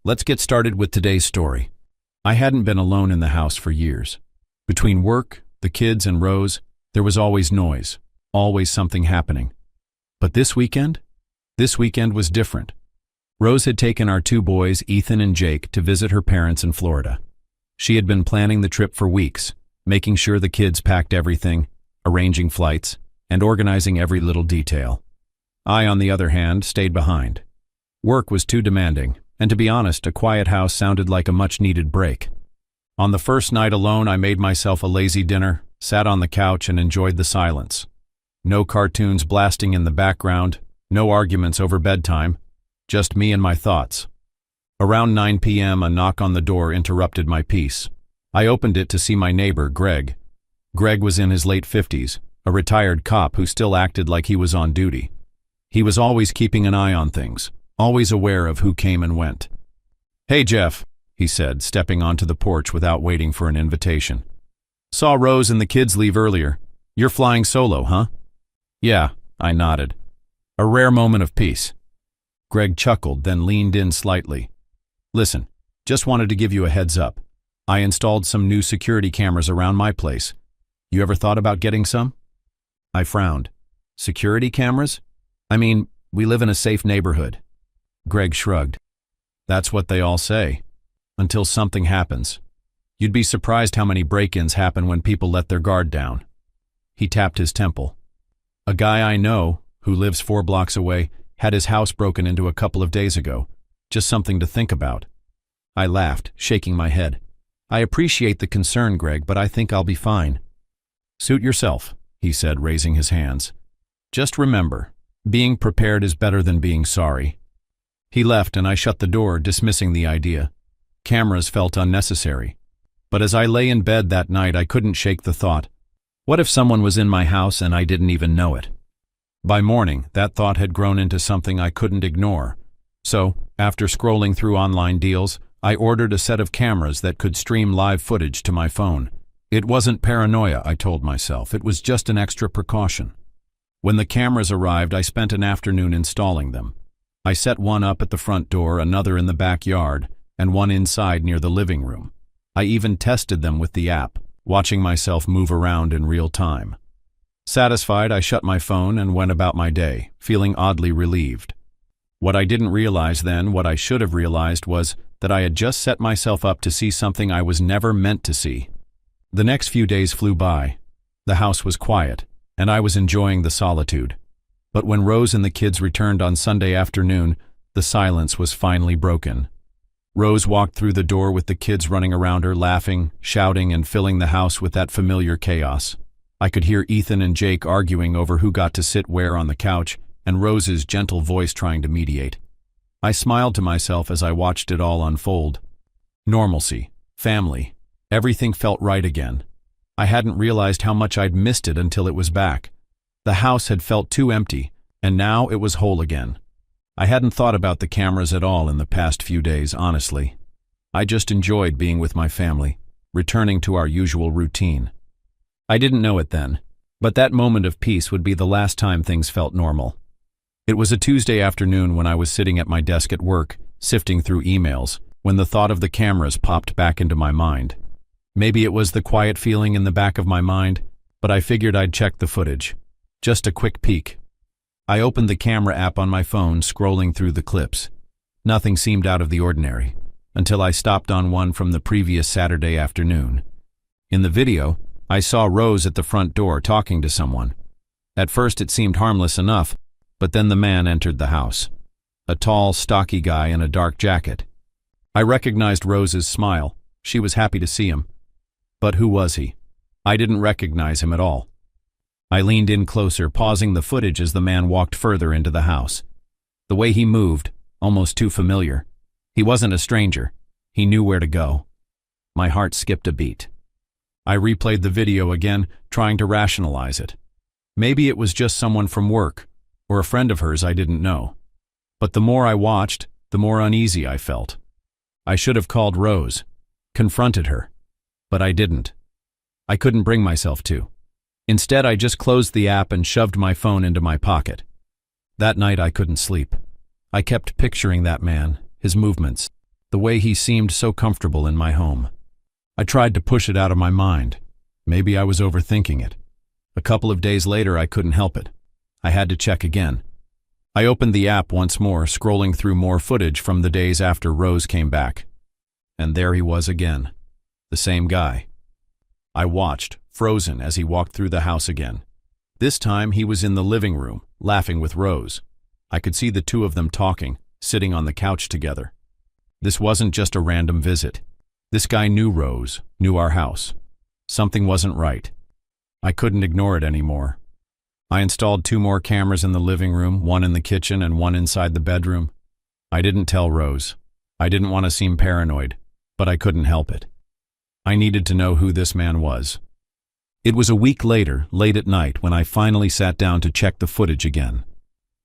Let's get started with today's story. I hadn't been alone in the house for years. Between work, the kids, and Rose, there was always noise, always something happening. But this weekend? This weekend was different. Rose had taken our two boys, Ethan and Jake, to visit her parents in Florida. She had been planning the trip for weeks, making sure the kids packed everything, arranging flights, and organizing every little detail. I, on the other hand, stayed behind. Work was too demanding, and to be honest, a quiet house sounded like a much-needed break. On the first night alone, I made myself a lazy dinner, sat on the couch, and enjoyed the silence. No cartoons blasting in the background, no arguments over bedtime, just me and my thoughts. Around 9 p.m., a knock on the door interrupted my peace. I opened it to see my neighbor, Greg. Greg was in his late 50s, a retired cop who still acted like he was on duty. He was always keeping an eye on things, always aware of who came and went. "Hey, Jeff," he said, stepping onto the porch without waiting for an invitation. "Saw Rose and the kids leave earlier. You're flying solo, huh?" "Yeah," I nodded. A rare moment of peace. Greg chuckled, then leaned in slightly. "Listen, just wanted to give you a heads up. I installed some new security cameras around my place. You ever thought about getting some?" I frowned. "Security cameras? I mean, we live in a safe neighborhood." Greg shrugged. "That's what they all say. Until something happens. You'd be surprised how many break-ins happen when people let their guard down." He tapped his temple. "A guy I know, who lives 4 blocks away, had his house broken into a couple of days ago. Just something to think about." I laughed, shaking my head. "I appreciate the concern, Greg, but I think I'll be fine." "Suit yourself," he said, raising his hands. "Just remember, being prepared is better than being sorry." He left and I shut the door, dismissing the idea. Cameras felt unnecessary. But as I lay in bed that night, I couldn't shake the thought, what if someone was in my house and I didn't even know it? By morning, that thought had grown into something I couldn't ignore. So, after scrolling through online deals, I ordered a set of cameras that could stream live footage to my phone. It wasn't paranoia, I told myself. It was just an extra precaution. When the cameras arrived, I spent an afternoon installing them. I set one up at the front door, another in the backyard, and one inside near the living room. I even tested them with the app, watching myself move around in real time. Satisfied, I shut my phone and went about my day, feeling oddly relieved. What I didn't realize then, what I should have realized, was that I had just set myself up to see something I was never meant to see. The next few days flew by. The house was quiet, and I was enjoying the solitude. But when Rose and the kids returned on Sunday afternoon, the silence was finally broken. Rose walked through the door with the kids running around her, laughing, shouting, and filling the house with that familiar chaos. I could hear Ethan and Jake arguing over who got to sit where on the couch, and Rose's gentle voice trying to mediate. I smiled to myself as I watched it all unfold. Normalcy, family, everything felt right again. I hadn't realized how much I'd missed it until it was back. The house had felt too empty, and now it was whole again. I hadn't thought about the cameras at all in the past few days, honestly. I just enjoyed being with my family, returning to our usual routine. I didn't know it then, but that moment of peace would be the last time things felt normal. It was a Tuesday afternoon when I was sitting at my desk at work, sifting through emails, when the thought of the cameras popped back into my mind. Maybe it was the quiet feeling in the back of my mind, but I figured I'd check the footage. Just a quick peek. I opened the camera app on my phone, scrolling through the clips. Nothing seemed out of the ordinary, until I stopped on one from the previous Saturday afternoon. In the video, I saw Rose at the front door talking to someone. At first it seemed harmless enough, but then the man entered the house. A tall, stocky guy in a dark jacket. I recognized Rose's smile. She was happy to see him. But who was he? I didn't recognize him at all. I leaned in closer, pausing the footage as the man walked further into the house. The way he moved, almost too familiar. He wasn't a stranger. He knew where to go. My heart skipped a beat. I replayed the video again, trying to rationalize it. Maybe it was just someone from work, or a friend of hers I didn't know. But the more I watched, the more uneasy I felt. I should have called Rose, confronted her. But I didn't. I couldn't bring myself to. Instead, I just closed the app and shoved my phone into my pocket. That night I couldn't sleep. I kept picturing that man, his movements, the way he seemed so comfortable in my home. I tried to push it out of my mind. Maybe I was overthinking it. A couple of days later, I couldn't help it. I had to check again. I opened the app once more, scrolling through more footage from the days after Rose came back. And there he was again. The same guy. I watched, frozen, as he walked through the house again. This time he was in the living room, laughing with Rose. I could see the two of them talking, sitting on the couch together. This wasn't just a random visit. This guy knew Rose, knew our house. Something wasn't right. I couldn't ignore it anymore. I installed 2 more cameras in the living room, 1 in the kitchen and 1 inside the bedroom. I didn't tell Rose. I didn't want to seem paranoid, but I couldn't help it. I needed to know who this man was. It was a week later, late at night, when I finally sat down to check the footage again.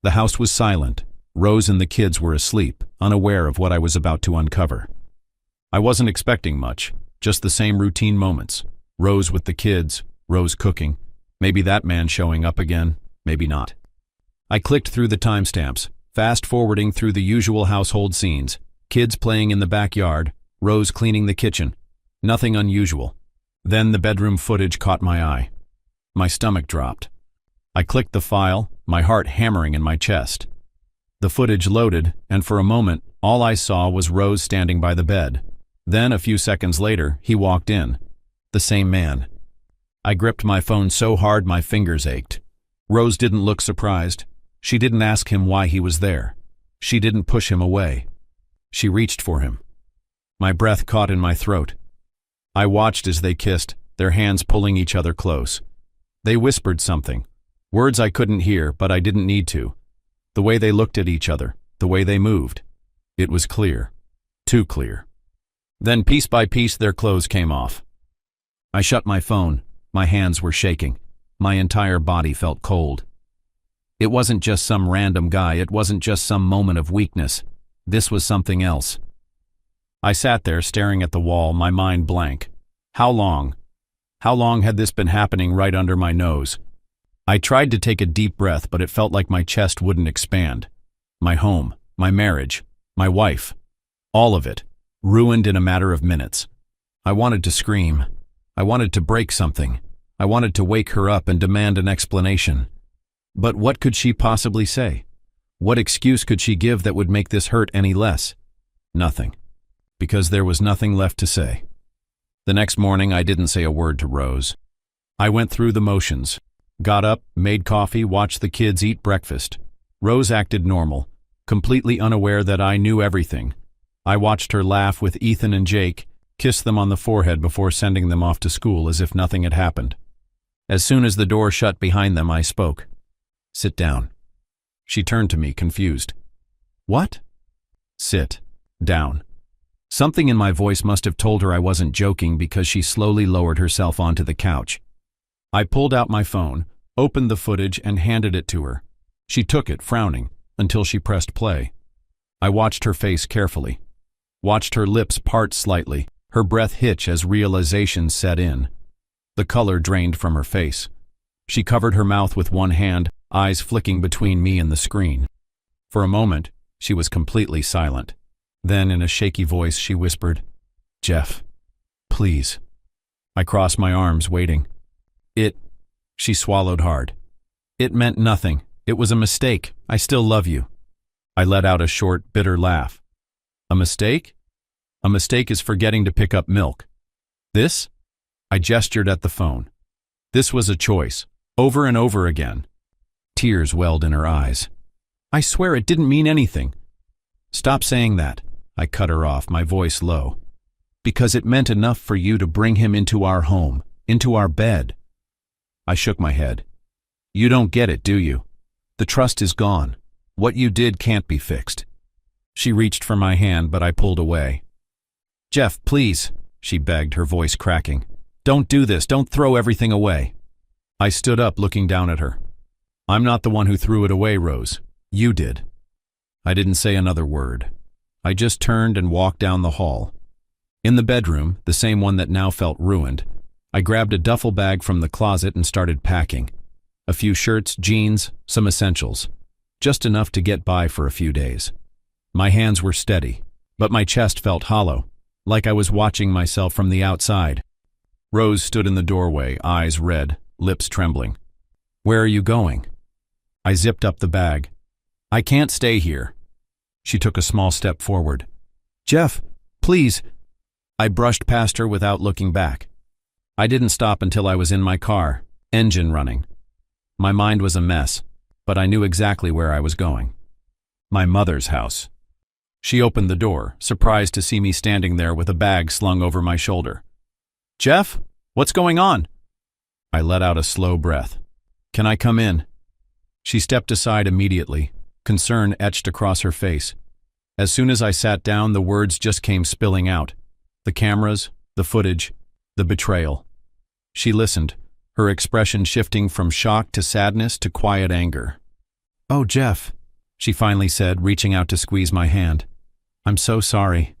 The house was silent. Rose and the kids were asleep, unaware of what I was about to uncover. I wasn't expecting much, just the same routine moments. Rose with the kids, Rose cooking, maybe that man showing up again, maybe not. I clicked through the timestamps, fast-forwarding through the usual household scenes, kids playing in the backyard, Rose cleaning the kitchen. Nothing unusual. Then the bedroom footage caught my eye. My stomach dropped. I clicked the file, my heart hammering in my chest. The footage loaded, and for a moment, all I saw was Rose standing by the bed. Then, a few seconds later, he walked in. The same man. I gripped my phone so hard my fingers ached. Rose didn't look surprised. She didn't ask him why he was there. She didn't push him away. She reached for him. My breath caught in my throat. I watched as they kissed, their hands pulling each other close. They whispered something. Words I couldn't hear, but I didn't need to. The way they looked at each other, the way they moved. It was clear. Too clear. Then piece by piece their clothes came off. I shut my phone. My hands were shaking. My entire body felt cold. It wasn't just some random guy. It wasn't just some moment of weakness. This was something else. I sat there staring at the wall, my mind blank. How long? How long had this been happening right under my nose? I tried to take a deep breath, but it felt like my chest wouldn't expand. My home, my marriage, my wife, all of it, ruined in a matter of minutes. I wanted to scream. I wanted to break something. I wanted to wake her up and demand an explanation. But what could she possibly say? What excuse could she give that would make this hurt any less? Nothing. Because there was nothing left to say. The next morning, I didn't say a word to Rose. I went through the motions. Got up, made coffee, watched the kids eat breakfast. Rose acted normal, completely unaware that I knew everything. I watched her laugh with Ethan and Jake, kiss them on the forehead before sending them off to school as if nothing had happened. As soon as the door shut behind them, I spoke. "Sit down." She turned to me, confused. "What?" "Sit down." Something in my voice must have told her I wasn't joking because she slowly lowered herself onto the couch. I pulled out my phone, opened the footage, and handed it to her. She took it, frowning, until she pressed play. I watched her face carefully. Watched her lips part slightly, her breath hitch as realization set in. The color drained from her face. She covered her mouth with one hand, eyes flicking between me and the screen. For a moment, she was completely silent. Then, in a shaky voice, she whispered, "Jeff, please." I crossed my arms, waiting. She swallowed hard. "It meant nothing. It was a mistake. I still love you." I let out a short, bitter laugh. "A mistake? A mistake is forgetting to pick up milk. This?" I gestured at the phone. This was a choice, over and over again. Tears welled in her eyes. "I swear it didn't mean anything." "Stop saying that." I cut her off, my voice low. "Because it meant enough for you to bring him into our home, into our bed." I shook my head. "You don't get it, do you? The trust is gone. What you did can't be fixed." She reached for my hand, but I pulled away. "Jeff, please," she begged, her voice cracking. "Don't do this. Don't throw everything away." I stood up, looking down at her. "I'm not the one who threw it away, Rose. You did." I didn't say another word. I just turned and walked down the hall. In the bedroom, the same one that now felt ruined, I grabbed a duffel bag from the closet and started packing. A few shirts, jeans, some essentials. Just enough to get by for a few days. My hands were steady. but my chest felt hollow, like I was watching myself from the outside. Rose stood in the doorway, eyes red, lips trembling. "Where are you going?" I zipped up the bag. "I can't stay here." She took a small step forward. "Jeff, please." I brushed past her without looking back. I didn't stop until I was in my car, engine running. My mind was a mess, but I knew exactly where I was going. My mother's house. She opened the door, surprised to see me standing there with a bag slung over my shoulder. "Jeff, what's going on?" I let out a slow breath. "Can I come in?" She stepped aside immediately, concern etched across her face. As soon as I sat down, the words just came spilling out. The cameras, the footage, the betrayal. She listened, her expression shifting from shock to sadness to quiet anger. "Oh, Jeff," she finally said, reaching out to squeeze my hand. "I'm so sorry."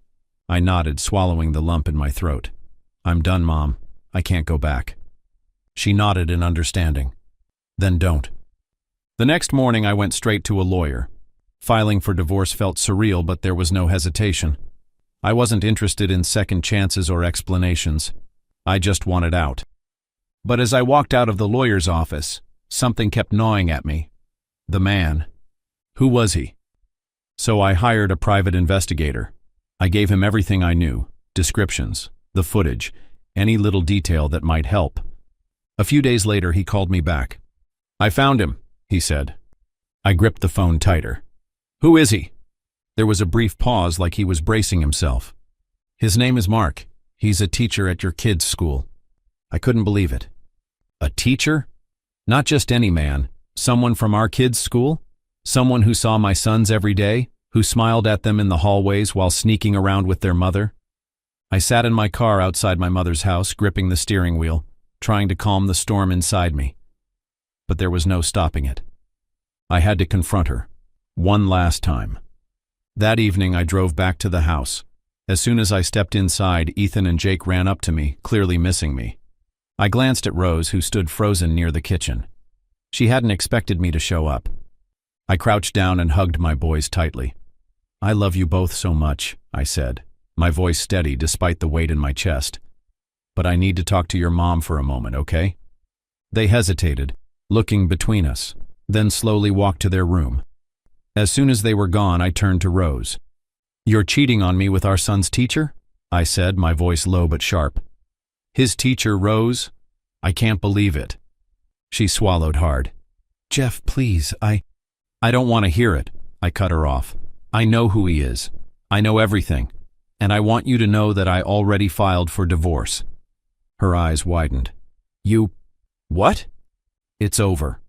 I nodded, swallowing the lump in my throat. "I'm done, Mom. I can't go back." She nodded in understanding. "Then don't." The next morning I went straight to a lawyer. Filing for divorce felt surreal, but there was no hesitation. I wasn't interested in second chances or explanations. I just wanted out. But as I walked out of the lawyer's office, something kept gnawing at me. The man. Who was he? So I hired a private investigator. I gave him everything I knew, descriptions, the footage, any little detail that might help. A few days later he called me back. "I found him," he said. I gripped the phone tighter. "Who is he?" There was a brief pause, like he was bracing himself. "His name is Mark. He's a teacher at your kid's school." I couldn't believe it. A teacher? Not just any man. Someone from our kid's school? Someone who saw my sons every day? Who smiled at them in the hallways while sneaking around with their mother? I sat in my car outside my mother's house, gripping the steering wheel, trying to calm the storm inside me. But there was no stopping it. I had to confront her. One last time. That evening I drove back to the house. As soon as I stepped inside, Ethan and Jake ran up to me, clearly missing me. I glanced at Rose, who stood frozen near the kitchen. She hadn't expected me to show up. I crouched down and hugged my boys tightly. "I love you both so much," I said, my voice steady despite the weight in my chest. "But I need to talk to your mom for a moment, okay?" They hesitated, looking between us, then slowly walked to their room. As soon as they were gone, I turned to Rose. "You're cheating on me with our son's teacher?" I said, my voice low but sharp. "His teacher, Rose? I can't believe it." She swallowed hard. "Jeff, please, I don't want to hear it," I cut her off. "I know who he is. I know everything. And I want you to know that I already filed for divorce." Her eyes widened. "You... what?" "It's over."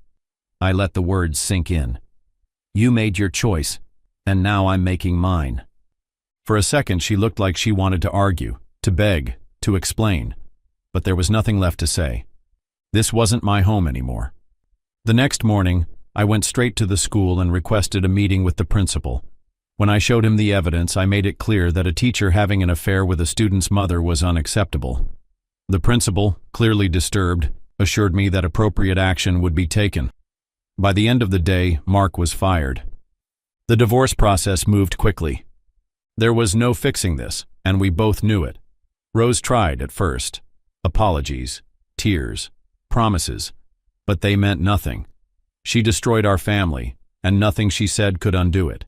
I let the words sink in. "You made your choice, and now I'm making mine." For a second she looked like she wanted to argue, to beg, to explain. But there was nothing left to say. This wasn't my home anymore. The next morning, I went straight to the school and requested a meeting with the principal. When I showed him the evidence, I made it clear that a teacher having an affair with a student's mother was unacceptable. The principal, clearly disturbed, assured me that appropriate action would be taken. By the end of the day, Mark was fired. The divorce process moved quickly. There was no fixing this, and we both knew it. Rose tried at first. Apologies, tears, promises, but they meant nothing. She destroyed our family, and nothing she said could undo it.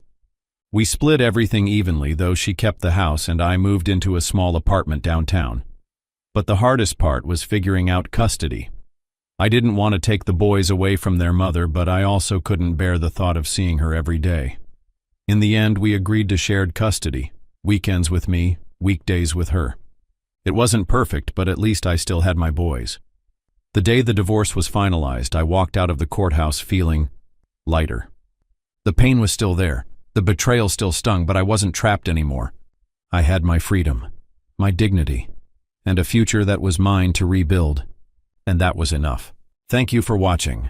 We split everything evenly, though she kept the house and I moved into a small apartment downtown. But the hardest part was figuring out custody. I didn't want to take the boys away from their mother, but I also couldn't bear the thought of seeing her every day. In the end, we agreed to shared custody, weekends with me, weekdays with her. It wasn't perfect, but at least I still had my boys. The day the divorce was finalized, I walked out of the courthouse feeling lighter. The pain was still there, the betrayal still stung, but I wasn't trapped anymore. I had my freedom, my dignity, and a future that was mine to rebuild. And that was enough. Thank you for watching.